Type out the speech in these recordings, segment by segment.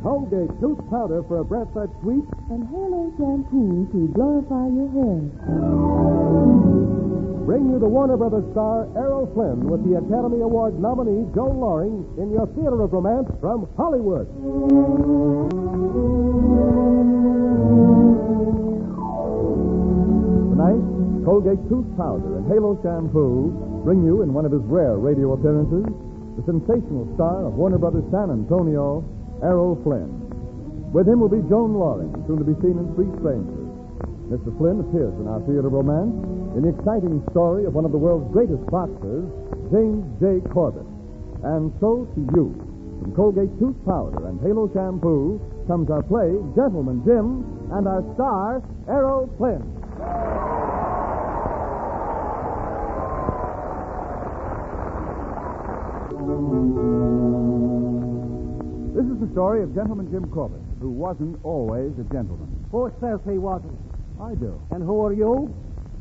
Colgate tooth powder for a breath that's sweet. And Halo shampoo to glorify your hair. Bring you the Warner Brothers star Errol Flynn with the Academy Award nominee Joan Loring in your theater of romance from Hollywood. Tonight, Colgate tooth powder and Halo shampoo bring you, in one of his rare radio appearances, the sensational star of Warner Brothers San Antonio, Errol Flynn. With him will be Joan Loring, soon to be seen in Three Strangers. Mr. Flynn appears in our theater of romance in the exciting story of one of the world's greatest boxers, James J. Corbett. And so to you, from Colgate tooth powder and Halo shampoo, comes our play, Gentleman Jim, and our star, Errol Flynn. This is the story of Gentleman Jim Corbett, who wasn't always a gentleman. Who says he wasn't? I do. And who are you?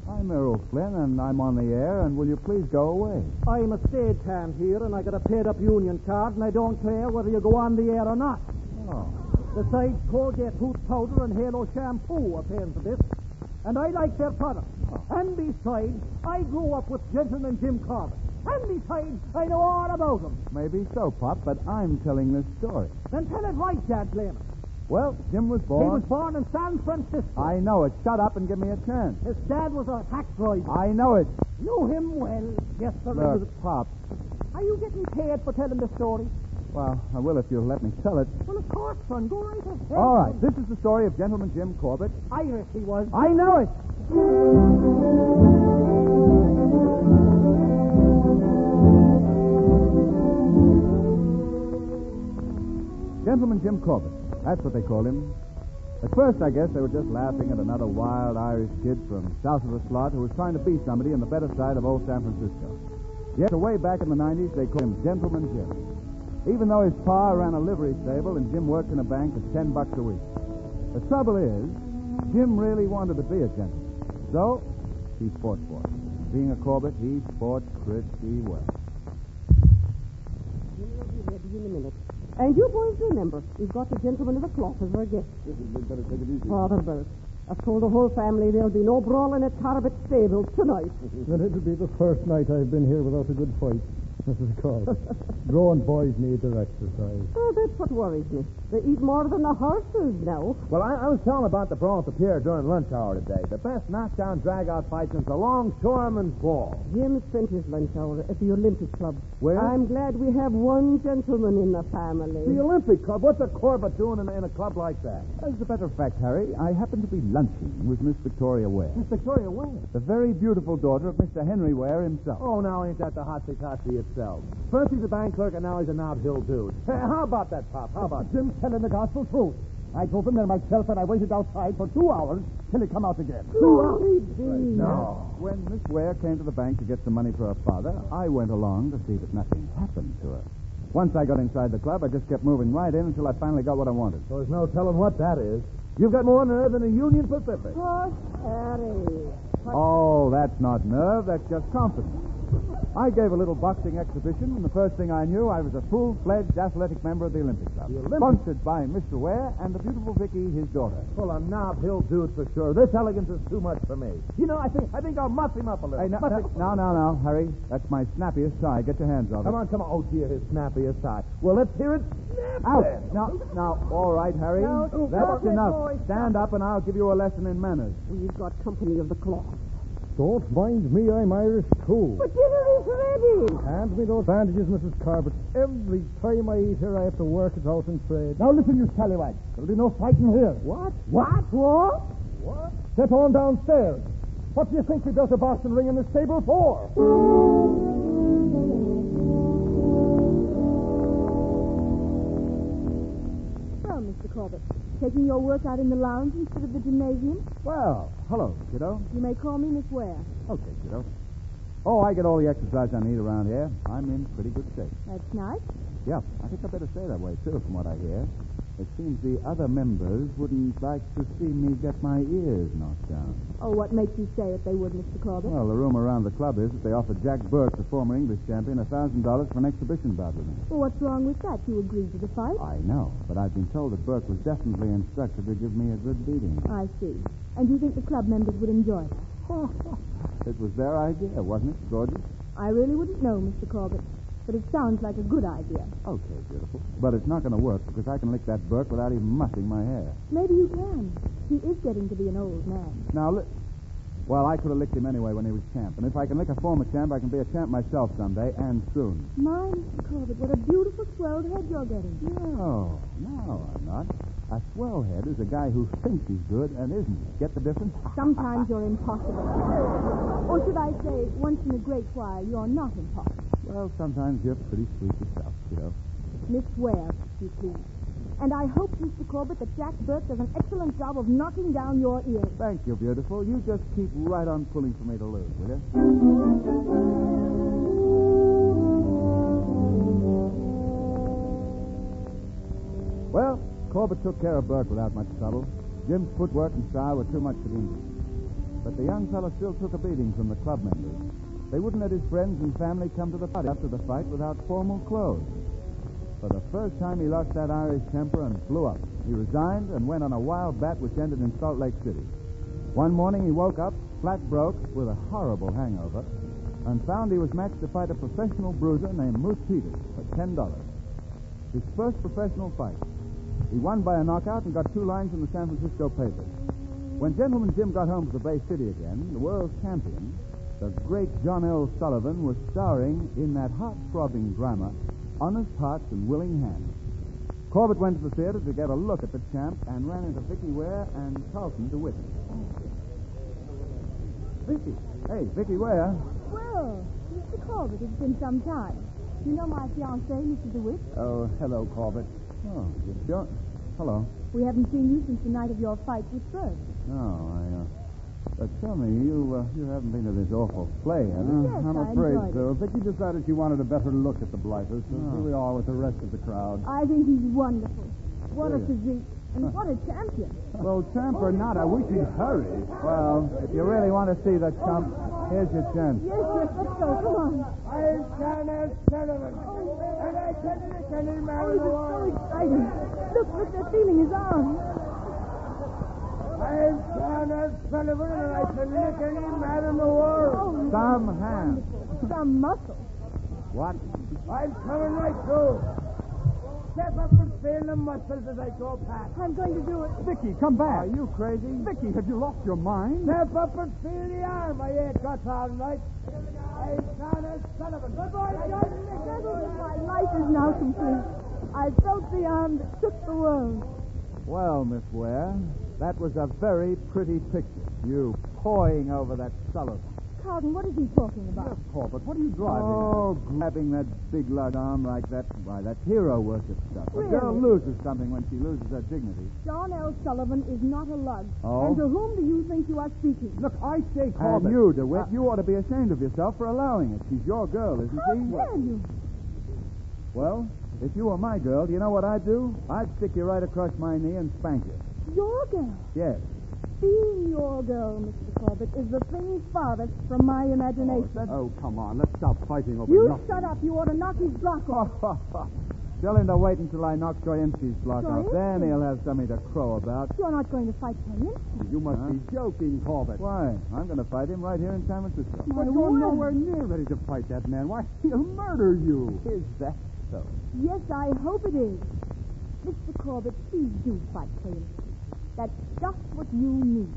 I'm Errol Flynn, and I'm on the air, and will you please go away? I'm a stagehand here, and I got a paid-up union card, and I don't care whether you go on the air or not. Oh. Besides, Colgate tooth powder and Halo shampoo are paying for this, and I like their product. Oh. And besides, I grew up with Gentleman Jim Corbett. And besides, I know all about him. Maybe so, Pop, but I'm telling this story. Then tell it right, Dad Blamer. Well, Jim was born... He was born in San Francisco. I know it. Shut up and give me a chance. His dad was a tax driver. I know it. Knew him well. Yes, sir. Look, Pop. Are you getting paid for telling the story? Well, I will if you'll let me tell it. Well, of course, son. Go right ahead. All right. This is the story of Gentleman Jim Corbett. Irish he was. I know it. Gentleman Jim Corbett. That's what they called him. At first, I guess, they were just laughing at another wild Irish kid from south of the slot who was trying to be somebody on the better side of old San Francisco. Yet, way back in the 90s, they called him Gentleman Jim. Even though his pa ran a livery stable and Jim worked in a bank at $10 a week. The trouble is, Jim really wanted to be a gentleman. So, he fought for it. Being a Corbett, he fought pretty well. We'll be ready in a minute. And you boys remember, we've got the gentleman of the cloth as our guest. We'd better take it easy. Father Bert, I've told the whole family there'll be no brawling at Corbett Stables tonight. Then it'll be the first night I've been here without a good fight. Mrs. Corbett. Grown boys need their exercise. Oh, that's what worries me. They eat more than the horses now. Well, I was telling about the brawl at the pier during lunch hour today. The best knockdown drag-out fight since the longshoreman's ball. Jim spent his lunch hour at the Olympic Club. Where? I'm glad we have one gentleman in the family. The Olympic Club? What's a Corbett doing in a club like that? As a matter of fact, Harry, I happen to be lunching with Miss Victoria Ware. Miss Victoria Ware? The very beautiful daughter of Mr. Henry Ware himself. Oh, now ain't that the hotsy-totsy itself? First he's a bank clerk, and now he's a Nob Hill dude. Hey, how about that, Pop? How about Jim's telling the gospel truth. I drove him there myself, and I waited outside for 2 hours till he come out again. Glory be. No. When Miss Ware came to the bank to get some money for her father, I went along to see that nothing happened to her. Once I got inside the club, I just kept moving right in until I finally got what I wanted. So there's no telling what that is. You've got more nerve than a Union Pacific. Oh, Harry. Oh, that's not nerve, that's just confidence. I gave a little boxing exhibition, and the first thing I knew, I was a full-fledged athletic member of the Olympic Club. The Olympic? Sponsored by Mr. Ware and the beautiful Vicky, his daughter. Well, a Nob Hill dude for sure. This elegance is too much for me. You know, I think I'll muff him up a little. Hey, now, Harry. That's my snappiest tie. Get your hands off it. Come on. Oh, dear, his snappiest tie. Well, let's hear it. Out. Then. Now, all right, Harry. Now, That's stop it, enough. boys, Stand up, and I'll give you a lesson in manners. We've got company of the cloth. Don't mind me, I'm Irish too. But dinner is ready. Hand me those bandages, Mrs. Corbett. Every time I eat here, I have to work it out in trade. Now listen, you scallywags. There'll be no fighting here. What? What? Get on downstairs. What do you think we built a Boston ring in the stable for? Well, Mr. Corbett, taking your work out in the lounge instead of the gymnasium? Well, hello, kiddo. You may call me Miss Ware. Okay, kiddo. Oh, I get all the exercise I need around here. I'm in pretty good shape. That's nice. Yeah, I think I better stay that way, too, from what I hear. It seems the other members wouldn't like to see me get my ears knocked down. Oh, what makes you say that they would, Mr. Corbett? Well, the rumor around the club is that they offered Jack Burke, the former English champion, $1,000 for an exhibition bout with me. Well, what's wrong with that? You agreed to the fight? I know, but I've been told that Burke was definitely instructed to give me a good beating. I see. And you think the club members would enjoy that? It was their idea, wasn't it, gorgeous? I really wouldn't know, Mr. Corbett. But it sounds like a good idea. Okay, beautiful. But it's not going to work because I can lick that Burke without even mussing my hair. Maybe you can. He is getting to be an old man. Now, well, I could have licked him anyway when he was champ. And if I can lick a former champ, I can be a champ myself someday, and soon. My, Mr. Corbett, what a beautiful swelled head you're getting. No, I'm not. A swell head is a guy who thinks he's good and isn't. Get the difference? Sometimes you're impossible. Or should I say, once in a great while, you're not impossible. Well, sometimes you're pretty sweet yourself, kiddo. Miss Ware, if you please. And I hope, Mr. Corbett, that Jack Burke does an excellent job of knocking down your ears. Thank you, beautiful. You just keep right on pulling for me to lose, will you? Well, Corbett took care of Burke without much trouble. Jim's footwork and style were too much for the English. But the young fellow still took a beating from the club members. They wouldn't let his friends and family come to the party after the fight without formal clothes. For the first time, he lost that Irish temper and blew up. He resigned and went on a wild bat which ended in Salt Lake City. One morning, he woke up, flat broke, with a horrible hangover, and found he was matched to fight a professional bruiser named Moose Peters for $10. His first professional fight. He won by a knockout and got 2 lines in the San Francisco papers. When Gentleman Jim got home to the Bay City again, the world's champion, the great John L. Sullivan, was starring in that heart-throbbing drama, Honest Hearts and Willing Hands. Corbett went to the theater to get a look at the champ and ran into Vicky Ware and Carlton DeWitt. Vicky. Hey, Vicky Ware. Well, Mr. Corbett, it's been some time. You know my fiancé, Mr. DeWitt? Oh, hello, Corbett. Oh, you sure? Hello. We haven't seen you since the night of your fight with Burke. Oh, tell me, you haven't been to this awful play, have you? Yes, I'm I afraid enjoyed so. Vicky decided she wanted a better look at the blighters, so here we are with the rest of the crowd. I think he's wonderful. What a Yeah. physique. And what a champion. Well, champ or not, I wish he'd hurry. Well, if you really want to see the chump, here's your chance. Yes, let's go. Come on. I'm John S. Sullivan, and I can lick any man Oh, in this the is so world. exciting. Look, they're feeling his arm. I'm John S. Sullivan, and I can lick any man in the world. Oh, Some hands. some muscle. What? I'm coming right through. Step up and feel the muscles as I go past. I'm going to do it. Vicky, come back. Are you crazy? Vicky, have you lost your mind? Step up and feel the arm. I ain't got all right. I'm John S. Sullivan. Good boy, John. Gentlemen, my life is now complete. I felt the arm that took the world. Well, Miss Ware, that was a very pretty picture. You pawing over that Sullivan. Carlton, what is he talking about? Corbett, what are you driving Oh, grabbing that big large arm like that. Why, that's hero worship stuff. A Really? girl loses something when she loses her dignity. John L. Sullivan is not a lug. Oh? And to whom do you think you are speaking? at? Look, I say, And Corbett. you, DeWitt, you ought to be ashamed of yourself for allowing it. She's your girl, isn't How she? dare you? Well, if you were my girl, do you know what I'd do? I'd stick you right across my knee and spank you. Your girl. Yes. Being your girl, Mr. Corbett, is the thing farthest from my imagination. Oh, come on. Let's stop fighting over You nothing. shut up. You ought to knock his block off. Tell him to wait until I knock Troyinski's block off. Troyinski? Then he'll have something to crow about. You're not going to fight Troyinski. You must be joking, Corbett. Why? I'm going to fight him right here in San Francisco. My But you're word. nowhere near ready to fight that man. Why, he'll murder you. Is that so? Yes, I hope it is. Mr. Corbett, please do fight Troyinski. That's just what you need.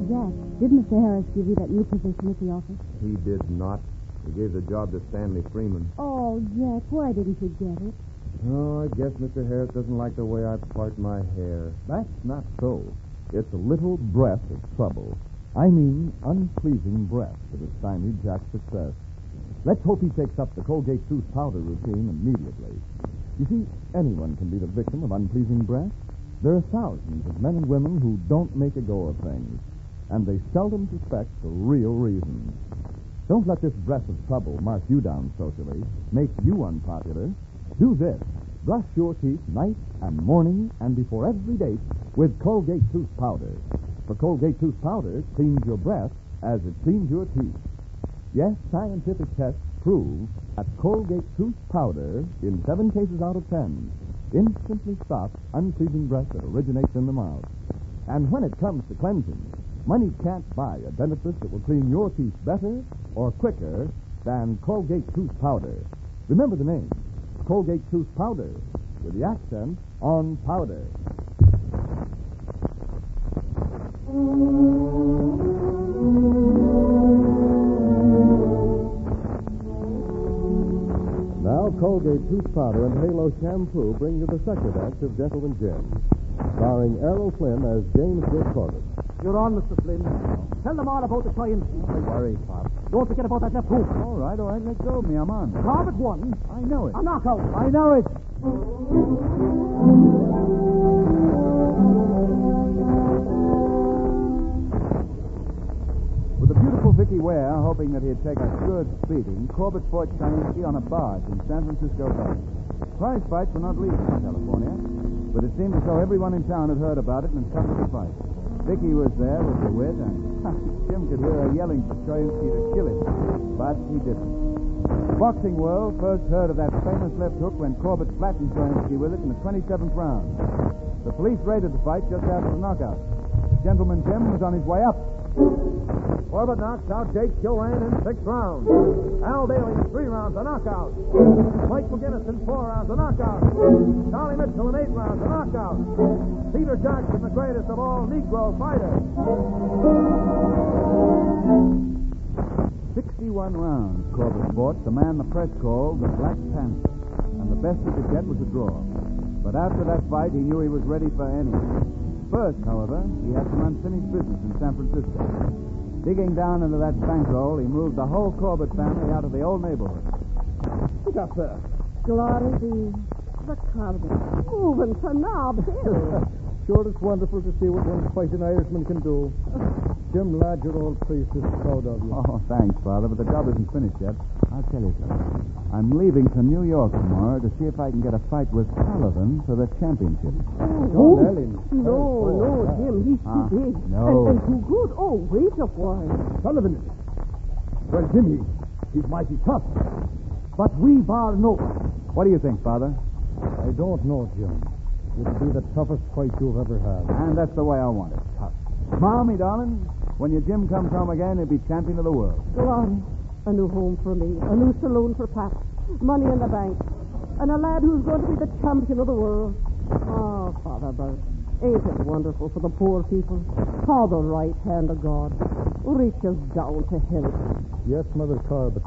Jack, did Mr. Harris give you that new position at the office? He did not. He gave the job to Stanley Freeman. Oh, Jack, why didn't you get it? Oh, I guess Mr. Harris doesn't like the way I part my hair. That's not so. It's a little breath of trouble. I mean, unpleasing breath that has stymied Jack's success. Let's hope he takes up the Colgate tooth powder routine immediately. You see, anyone can be the victim of unpleasing breath. There are thousands of men and women who don't make a go of things, and they seldom suspect the real reasons. Don't let this breath of trouble mark you down socially, make you unpopular. Do this. Brush your teeth night and morning and before every date with Colgate Tooth Powder. For Colgate Tooth Powder cleans your breath as it cleans your teeth. Yes, scientific tests prove that Colgate Tooth Powder, in 7 cases out of 10, instantly stops unpleasing breath that originates in the mouth. And when it comes to cleansing, money can't buy a dentifrice that will clean your teeth better or quicker than Colgate Tooth Powder. Remember the name, Colgate Tooth Powder, with the accent on powder. Now, Colgate Tooth Powder and Halo Shampoo bring you the second act of Gentleman Jim, starring Errol Flynn as James Will Corbett. You're on, Mr. Flynn. Tell them all about the science. Don't worry, Pop. Don't forget about that left hook. All right, let go of me. I'm on. Corbett won. I know it. A knockout. I know it. With the beautiful Vicky Ware hoping that he'd take a good beating, Corbett fought Chayinski on a barge in San Francisco Bay. Prize fights were not legal in California, but it seemed as though everyone in town had heard about it and had come to the fight. Vicky was there with the wit, and Jim could hear her yelling for Chayinski to kill him, but he didn't. The boxing world first heard of that famous left hook when Corbett flattened Chayinski with it in the 27th round. The police raided the fight just after the knockout. Gentleman Jim was on his way up. Corbett knocks out Jake Gilrain in 6 rounds. Al Daly in 3 rounds, a knockout. Mike McGinnis in 4 rounds, a knockout. Charlie Mitchell in 8 rounds, a knockout. Peter Jackson, the greatest of all Negro fighters. 61 rounds Corbett fought, the man the press called the Black Panther, and the best he could get was a draw. But after that fight, he knew he was ready for anything. First, however, he had some unfinished business in San Francisco. Digging down into that bankroll, he moved the whole Corbett family out of the old neighborhood. Look up there. Glory be. The Corbett. Moving to Nob Hill. Sure, it's wonderful to see what one fighting Irishman can do. Jim, lad, your old priest is proud of you. Oh, thanks, Father, but the job isn't finished yet. I'll tell you something. I'm leaving to New York tomorrow to see if I can get a fight with Sullivan for the championship. John Ellin. No, Jim, he's too big. No. And too good. Oh, wait a while. Sullivan is it? Well, Jim, he's mighty tough. But we bar no. What do you think, Father? I don't know, Jim. It'll be the toughest fight you've ever had. And that's the way I want it, tough. Mommy, darling, when your Jim comes home again, he'll be champion of the world. Glory. A new home for me. A new saloon for Pat. Money in the bank. And a lad who's going to be the champion of the world. Oh, Father Bert. Ain't it wonderful for the poor people? How the right hand of God reaches down to help. Yes, Mother Corbett.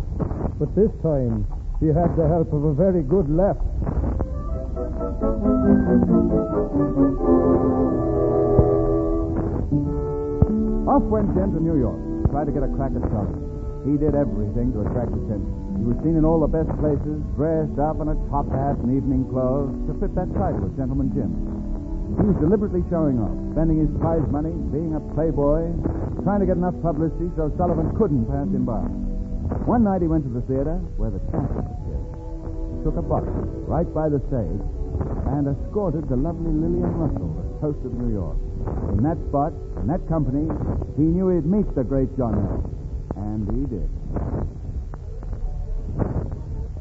But this time, he had the help of a very good left. Off went Jim to New York to try to get a crack at Sullivan. He did everything to attract attention. He was seen in all the best places, dressed up in a top hat and evening clothes to fit that title of Gentleman Jim. He was deliberately showing off, spending his prize money, being a playboy, trying to get enough publicity so Sullivan couldn't pass him by. One night he went to the theater where the champion appeared, took a box right by the stage, and escorted the lovely Lillian Russell, the toast of New York. In that spot, in that company, he knew he'd meet the great John L. And he did.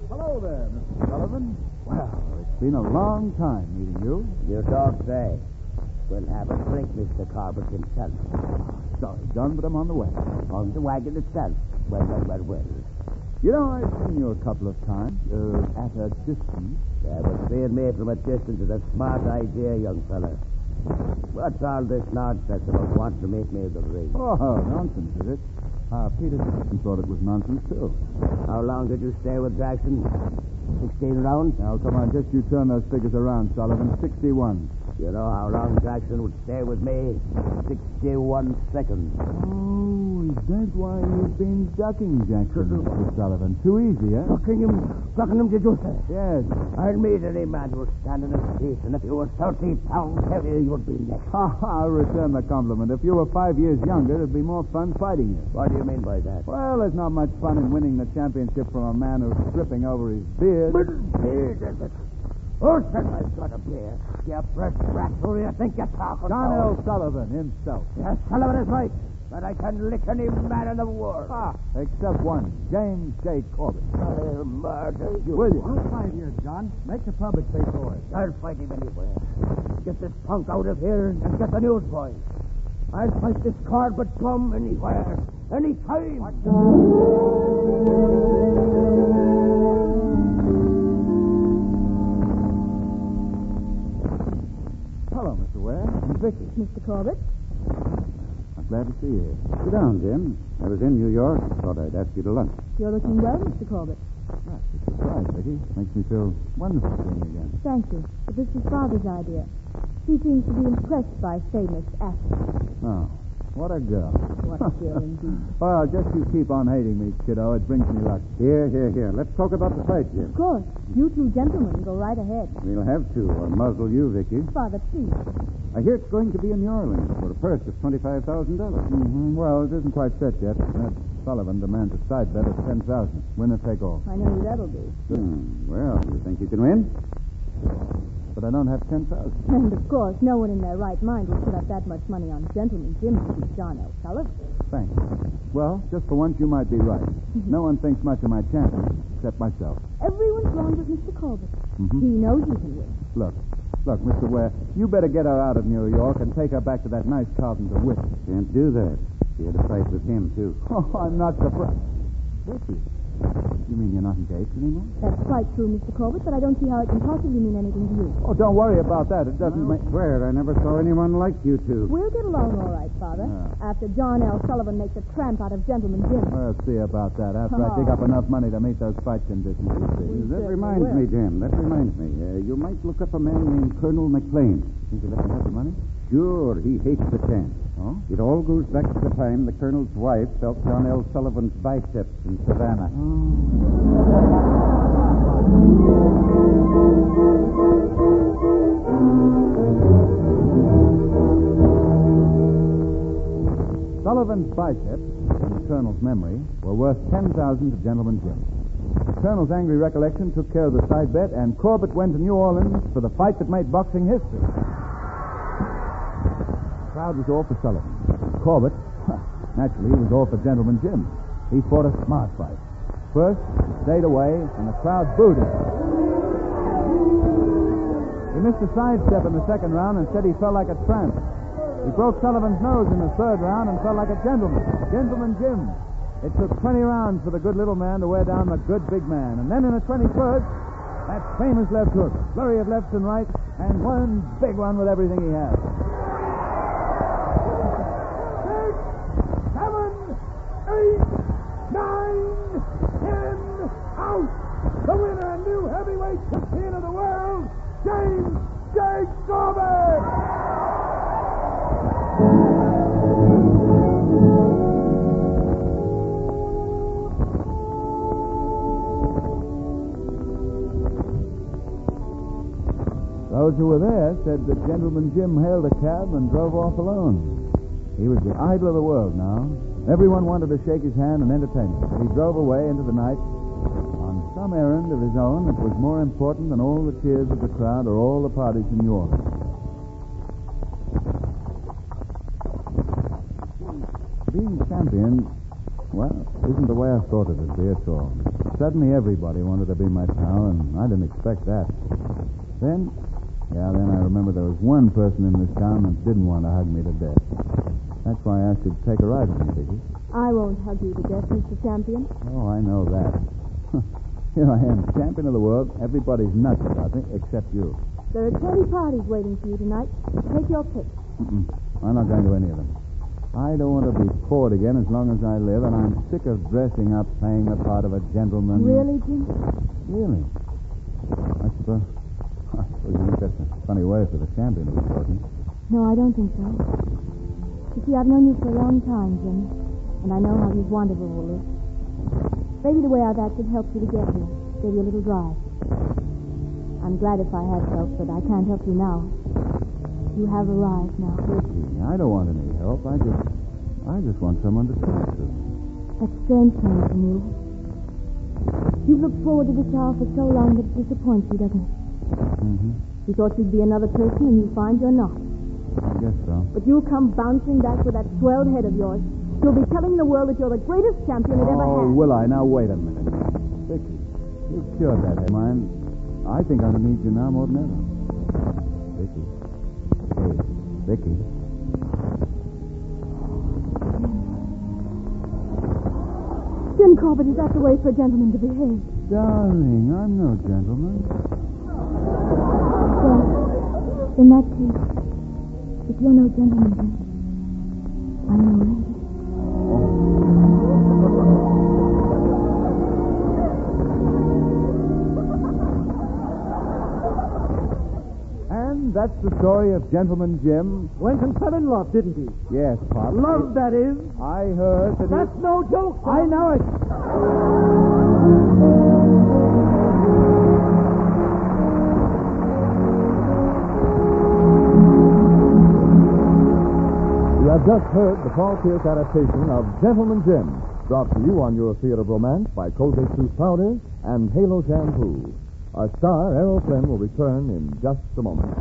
Hello there, Mr. Sullivan. Well, it's been a long time meeting you. You don't say. We'll have a drink, Mr. Corbett himself. Sorry, John, but I'm on the way. On the wagon itself. Well. You know, I've seen you a couple of times. At a distance. Yeah, but seeing me from a distance is a smart idea, young fella. What's all this nonsense about wanting to meet me in the ring? Oh, nonsense, is it? Peter Jackson thought it was nonsense, too. How long did you stay with Jackson? 16 rounds? Now, come on, just you turn those figures around, Sullivan. 61. You know how long Jackson would stay with me? 61 seconds. Oh, He's dead. Why, you've been ducking Jackson, Mr. Sullivan. Too easy, eh? Ducking him, did you say? Yes. I'll meet any man who'll stand in his feet, and if you were 30 pounds heavier, you'd be next. I'll return the compliment. If you were 5 years younger, it'd be more fun fighting you. What do you mean by that? Well, there's not much fun in winning the championship from a man who's stripping over his beard. Beard, is it? Who said I've got a beard? You bred rat, who do you think you're talking John to? L. Sullivan himself. Yes, Sullivan is right. But I can lick any man in the world. Except one, James J. Corbett. I'll murder you. Will you? Well, 5 years, John. Make the public pay for it. I'll fight him anywhere. Get this punk out of here and get the newsboys. I'll fight this Corbett bum anywhere, anytime. Hello, Mr. Ware. I'm Vicky. Mr. Corbett? I'm glad to see you. Sit down, Jim. I was in New York. Thought I'd ask you to lunch. You're looking well, Mr. Corbett. It's a surprise, Vicky. Makes me feel wonderful seeing you again. Thank you. But this was Father's idea. He seems to be impressed by famous athletes. Oh, what a girl. What a girl indeed. Well, just you keep on hating me, kiddo. It brings me luck. Here. Let's talk about the fight, Jim. Of course. You two gentlemen go right ahead. We'll have to, or muzzle you, Vicky. Father, please. I hear it's going to be in New Orleans for a purse of $25,000. Mm-hmm. Well, it isn't quite set yet. Sullivan demands a side bet of $10,000. Winner take all. I know who that'll be. Well, you think you can win? But I don't have $10,000. And, of course, no one in their right mind would put up that much money on Gentleman Jim to beat John L. Sullivan. Thanks. Well, just for once, you might be right. No one thinks much of my chances, except myself. Everyone's wrong but Mr. Corbett. Mm-hmm. He knows he can win. Look, Mr. Ware, you better get her out of New York and take her back to that nice Carpenter with. Can't do that. She had a fight with him, too. Oh, I'm not surprised. Vicky, you mean you're not engaged anymore? That's quite true, Mr. Corbett, but I don't see how it can possibly mean anything to you. Oh, don't worry about that. It doesn't make... I swear, I never saw anyone like you two. We'll get along all right, Father. After John L. Sullivan makes a tramp out of Gentleman Jim. We'll see about that after I dig up enough money to meet those fight conditions, you see. That reminds me, Jim. That reminds me. You might look up a man named Colonel McLean. Think you let him have the money? Sure, he hates the chance. Oh? It all goes back to the time the Colonel's wife felt John L. Sullivan's biceps in Savannah. Sullivan's biceps, in the Colonel's memory, were worth $10,000 to Gentleman Jim. The Colonel's angry recollection took care of the side bet, and Corbett went to New Orleans for the fight that made boxing history. The crowd was all for Sullivan. Corbett, naturally, was all for Gentleman Jim. He fought a smart fight. First, he stayed away, and the crowd booed him. He missed a sidestep in the second round and said he felt like a tramp. He broke Sullivan's nose in the third round and felt like a gentleman. Gentleman Jim. It took 20 rounds for the good little man to wear down the good big man. And then in the 21st, that famous left hook, flurry of lefts and rights, and one big one with everything he had. 6, 7, 8, 9, 10, out! The winner and new heavyweight champion of the world, James J. Corbett! Those who were there said that Gentleman Jim hailed a cab and drove off alone. He was the idol of the world now. Everyone wanted to shake his hand and entertain him. He drove away into the night on some errand of his own that was more important than all the cheers of the crowd or all the parties in New Orleans. Being champion, well, isn't the way I thought it would be at all. Suddenly everybody wanted to be my pal, and I didn't expect that. Then I remember there was one person in this town that didn't want to hug me to death. That's why I asked you to take a ride with me, Vicky. I won't hug you to death, Mr. Champion. Oh, I know that. Here I am, champion of the world. Everybody's nuts about me, except you. There are 20 parties waiting for you tonight. Take your pick. I'm not going to any of them. I don't want to be bored again as long as I live, and I'm sick of dressing up, playing the part of a gentleman. Really, Jim? Really? I suppose you think that's a funny way for the champion to be talking. No, I don't think so. You see, I've known you for a long time, Jim. And I know how you've wanted all this. Maybe the way I've acted helped you to get here. Gave you a little drive. I'm glad if I had help, but I can't help you now. You have arrived now. Vicky, I don't want any help. I just want someone to talk to. That's strange coming from you. You've looked forward to this hour for so long that it disappoints you, doesn't it? Mm-hmm. You thought you'd be another person, and you find you're not. I guess so. But you'll come bouncing back with that swelled head of yours. You'll be telling the world that you're the greatest champion it ever had. Oh, will I? Now, wait a minute. Vicky, you've cured that head of mine. I think I need you now more than ever. Vicky. Hey, Vicky. Jim Corbett is at the way for a gentleman to behave. Darling, I'm no gentleman. Well, in that case, if you're no gentleman, then I'm no lady. And that's the story of Gentleman Jim. Went and fell in love, didn't he? Yes, Pop. Love, that is. I heard that That's no joke, son. I know it. You have just heard the Paul Pierce adaptation of Gentleman Jim, brought to you on your Theater of Romance by Colgate Tooth Powder and Halo Shampoo. Our star, Errol Flynn, will return in just a moment.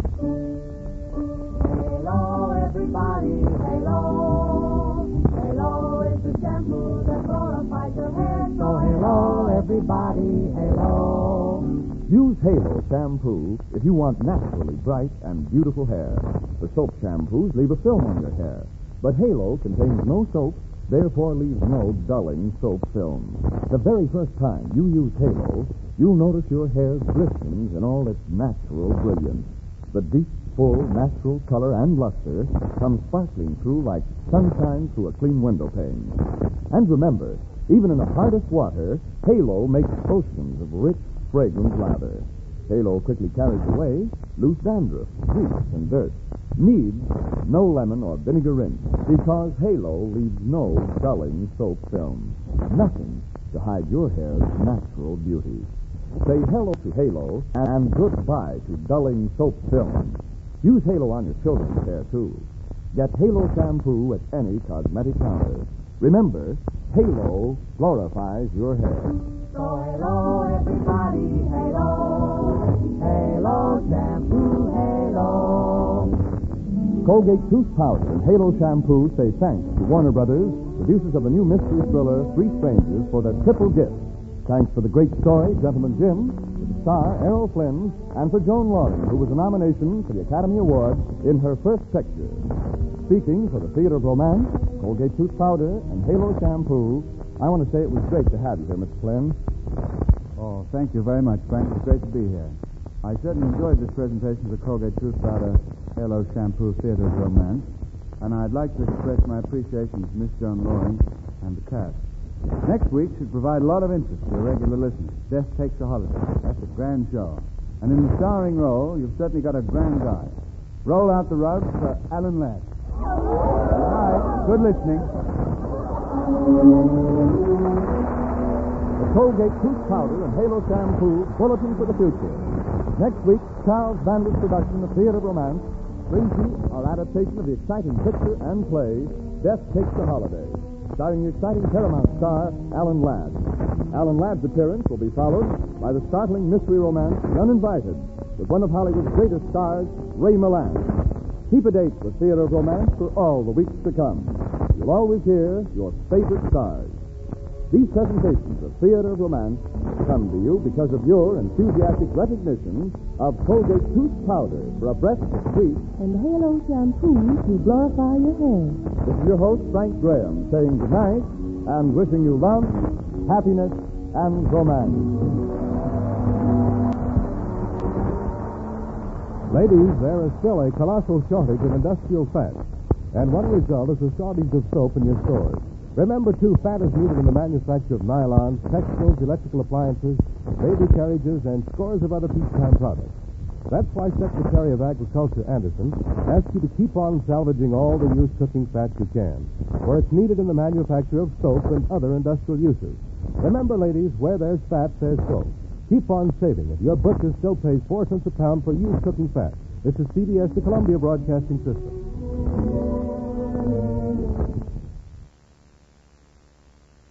Halo, everybody, halo. Halo is the shampoo that glorifies your hair. So halo, everybody, halo. Use Halo Shampoo if you want naturally bright and beautiful hair. The soap shampoos leave a film on your hair, but Halo contains no soap, therefore leaves no dulling soap film. The very first time you use Halo, you'll notice your hair glistens in all its natural brilliance. The deep, full, natural color and luster come sparkling through like sunshine through a clean window pane. And remember, even in the hardest water, Halo makes oceans of rich, fragrant lather. Halo quickly carries away loose dandruff, grease, and dirt. Needs no lemon or vinegar rinse because Halo leaves no dulling soap film. Nothing to hide your hair's natural beauty. Say hello to Halo and goodbye to dulling soap film. Use Halo on your children's hair, too. Get Halo shampoo at any cosmetic counter. Remember, Halo glorifies your hair. So halo, everybody, halo. Halo shampoo, halo. Colgate Tooth Powder and Halo Shampoo say thanks to Warner Brothers, producers of the new mystery thriller Three Strangers, for their triple gift. Thanks for the great story, Gentleman Jim, for the star, Errol Flynn, and for Joan Loring, who was a nomination for the Academy Award in her first picture. Speaking for the Theater of Romance, Colgate Tooth Powder, and Halo Shampoo, I want to say it was great to have you here, Mr. Flynn. Oh, thank you very much, Frank. It's great to be here. I certainly enjoyed this presentation of the Colgate Tooth Powder Halo Shampoo Theater of Romance, and I'd like to express my appreciation to Miss Joan Loring and the cast. Next week should provide a lot of interest to your regular listeners. Death Takes a Holiday. That's a grand show. And in the starring role, you've certainly got a grand guy. Roll out the rugs for Alan Ladd. All right. Good listening. The Colgate Tooth Powder and Halo Shampoo Bulletin for the Future. Next week, Charles Vander's production of Theater of Romance brings you our adaptation of the exciting picture and play, Death Takes a Holiday, starring the exciting Paramount star, Alan Ladd. Alan Ladd's appearance will be followed by the startling mystery romance, The Uninvited, with one of Hollywood's greatest stars, Ray Milland. Keep a date with Theater of Romance for all the weeks to come. You'll always hear your favorite stars. These presentations of Theater of Romance come to you because of your enthusiastic recognition of Colgate Tooth Powder for a breath of sweet And Halo Shampoo to glorify your hair. This is your host, Frank Graham, saying good night and wishing you love, happiness, and romance. Ladies, there is still a colossal shortage of industrial fat. And one result is a shortage of soap in your stores. Remember, too, fat is needed in the manufacture of nylons, textiles, electrical appliances, baby carriages, and scores of other peacetime products. That's why Secretary of Agriculture Anderson asks you to keep on salvaging all the used cooking fat you can, for it's needed in the manufacture of soap and other industrial uses. Remember, ladies, where there's fat, there's soap. Keep on saving it. Your butcher still pays 4 cents a pound for used cooking fat. This is CBS, the Columbia Broadcasting System.